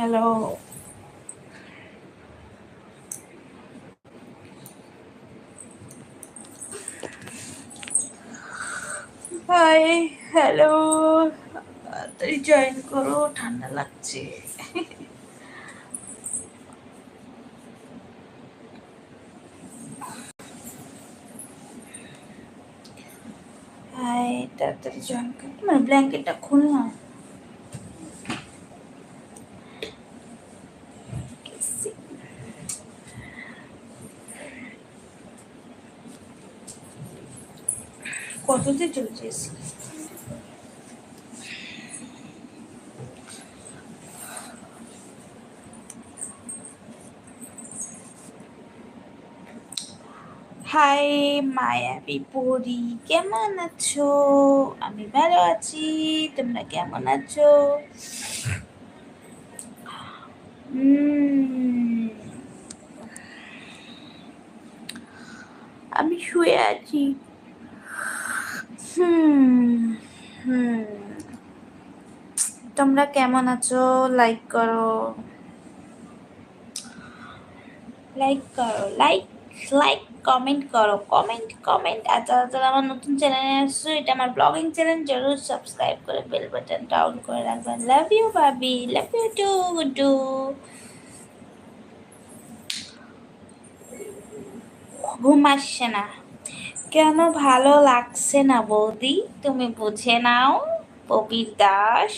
Hello, hi, hello. তাড়াতাড়ি join করো, ঠান্ডা লাগছে। হাই, তাড়াতাড়ি জয়েন করো। তোমার ব্ল্যাঙ্কেটটা খুললাম। কততে চলছিস? হাই, মায়াবী পরি, কেমন আছো? আমি ভালো আছি, তোমরা কেমন আছো? আমি শুয়ে আছি। হুম হুম তোমরা কেমন আছো? লাইক করো, লাইক করো, লাইক লাইক কমেন্ট করো, কমেন্ট কমেন্ট। আচ্ছা যারা আমার নতুন চ্যানেলে আসছো, এটা আমার ব্লগিং চ্যানেল, জরুর সাবস্ক্রাইব করে বেল বাটনটা অন করে রাখবেন। লাভ ইউ ভাবি, লাভ ইউ টু গুড্ডু। ঘুম আসছে না কেন? ভালো লাগছে না বৌদি? তুমি বুঝে নাও, কবির দাস।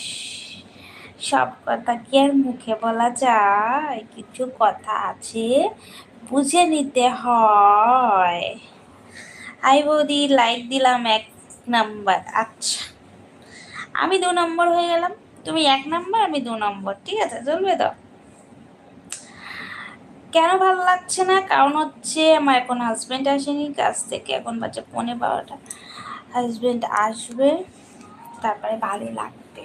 সব কথা কি আর মুখে বলা যায়? কিছু কথা আছে, বুঝে নিতে হয়। হাই বৌদি, লাইক দিলাম 1 নাম্বার। আচ্ছা, আমি 2 নম্বর হয়ে গেলাম। তুমি 1 নাম্বার, আমি 2 নম্বর, ঠিক আছে, চলবে তো? কেন ভালো লাগছে না? কারণ হচ্ছে আমার এখন হাজবেন্ড আসেনি কাজ থেকে, এখন বাজে 11:15। হাজবেন্ড আসবে, তারপরে ভালো লাগবে।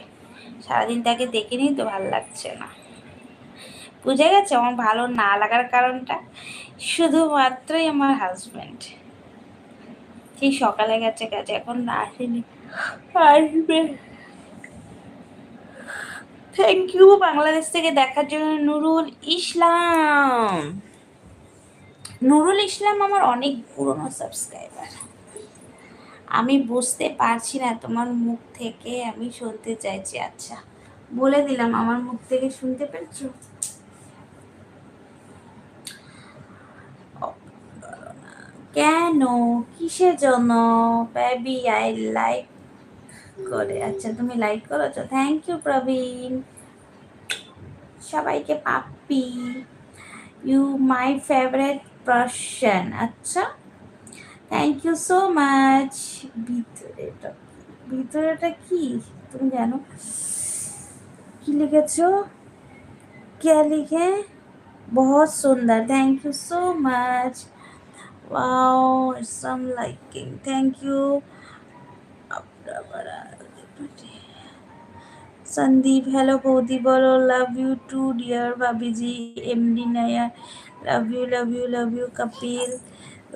সারাদিন তাকে দেখিনি তো ভালো লাগছে না। বুঝে গেছে আমার ভালো না লাগার কারণটা? শুধুমাত্রই আমার হাজবেন্ড। সেই সকালে গেছে কাজে, এখন না আসেনি, আসবে। থ্যাংক ইউ বাংলাদেশ থেকে দেখার জন্য নুরুল ইসলাম। নুরুল ইসলাম আমার অনেক পুরনো সাবস্ক্রাইবার। আমি বুঝতে পারছি না তোমার মুখ থেকে, আমি শুনতে চাইছি। আচ্ছা, বলে দিলাম, আমার মুখ থেকে শুনতে পেরেছো? কেন? কিসের জন্য? বেবি আই লাইক করে। আচ্ছা, তুমি লাইক করেছো, থ্যাংক ইউ প্রবীণ। সবাইকে পাপ্পি। You my favourite person. আচ্ছা, থ্যাংক ইউ সো মাচ। ভিতরেটা, ভিতরেটা কি তুমি জানো? কি লিখেছো? কে লিখে? बहुत सुंदर, thank you so much. Wow, some liking, thank you। Sandeep, hello बौदी बोलो, love you too dear bhabhi ji. MD नया, love you love you love you. Kapil,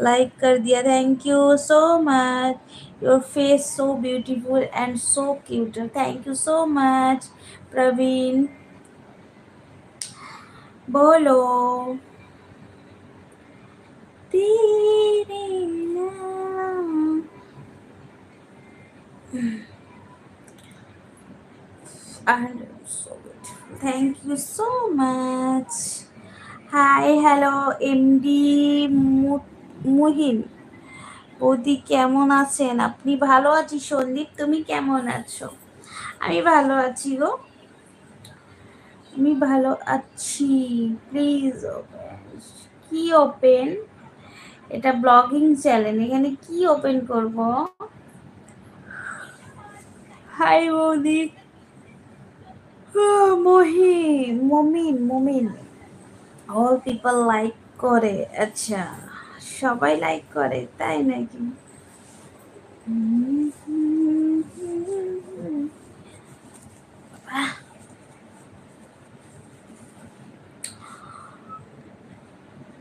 like कर दिया, thank you so much. Your face so beautiful and so cute, thank you so much. Praveen, बोलो। तेरे नाम। And so beautiful, thank you so much। Hi, hello MD Muhin. বৌদি কেমন আছেন আপনি? ভালো আছি সন্দীপ, তুমি কেমন আছো? আমি ভালো আছি গো, আমি ভালো আছি। প্লিজ, কি ওপেন? এটা ব্লগিং চ্যানেল, এখানে কি ওপেন করব? হাই বৌদি। মহিন, মমিন, মমিন। অল পিপল লাইক করে। আচ্ছা, সবাই লাইক করে তাই নাকি?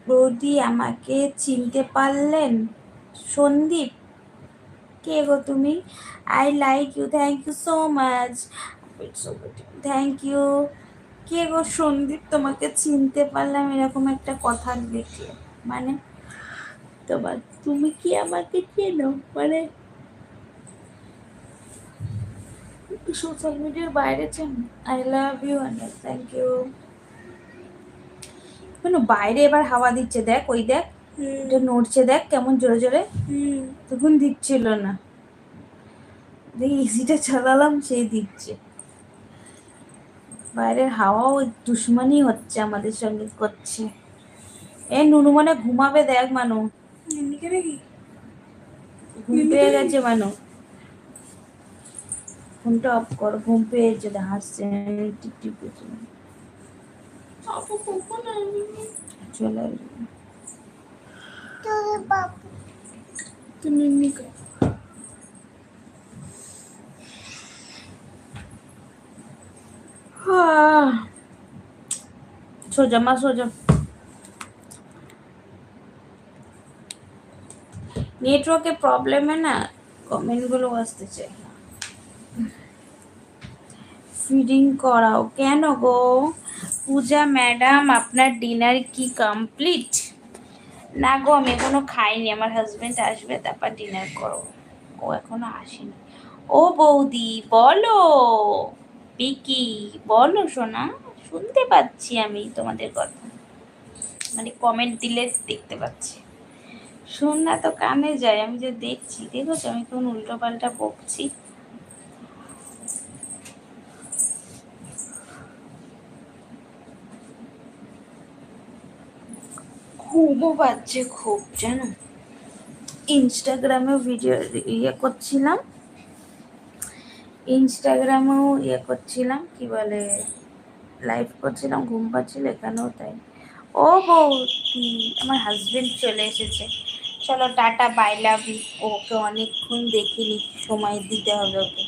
বৌদি আমাকে চিনতে পারলেন? সন্দীপ, কে গো তুমি? I like you, thank you so much. Thank you. কে গো সন্দীপ, তোমাকে চিনতে পারলাম এরকম একটা কথা দেখে, মানে তোমার, তুমি কি আমাকে চেনো? মানে সোশ্যাল মিডিয়ার বাইরে চেনো? আই লাভ ইউ আন্ডার, থ্যাংক ইউ। কেন বাইরে এবার হাওয়া দিচ্ছে, দেখ ওই দেখ, এটা নড়ছে দেখ কেমন জোরে জোরে। তখন দিচ্ছিল না, দেখি এসিটা চালালাম সেই দিচ্ছে। বাইরের হাওয়াও দুশ্মনী হচ্ছে, আমাদের সঙ্গে করছে। এ নুনু মনে ঘুমাবে, দেখ মানু ঘুম পেয়ে গেছে মানু, ফোনটা অফ কর, ঘুম পেয়েছে, হাসছে টিপ টিপ করছে। চলে আসবে তুমি সোজা মা সোজা। নেটওয়ার্কের প্রবলেমে না কমেন্টগুলো আসতে চাই না। ফিডিং করাও কেন গো? পূজা ম্যাডাম, আপনার ডিনার কি কমপ্লিট? না গো, আমি এখনো খাইনি, আমার হাজবেন্ড আসবে তারপর ডিনার করো, ও এখনো আসেনি। ও বৌদি বলো, পিকি বলো সোনা, শুনতে পাচ্ছি আমি তোমাদের কথা, মানে কমেন্ট দিলে দেখতে পাচ্ছি, শোন না তো কানে যায়, আমি যে দেখছি, দেখোছো আমি কোন উল্টো পাল্টা বকছি। ঘুমও পাচ্ছে খুব, জানো, ইনস্টাগ্রামে ভিডিও করছিলাম, ইনস্টাগ্রামেও করছিলাম, কি বলে, লাইভ করছিলাম, ঘুম পাচ্ছিল, এখানেও তাই। ও বৌদি, আমার হাজবেন্ড চলে এসেছে, চলো টাটা, বাই লাভ ইউ। ওকে অনেকক্ষণ দেখিনি, সময় দিতে হবে ওকে।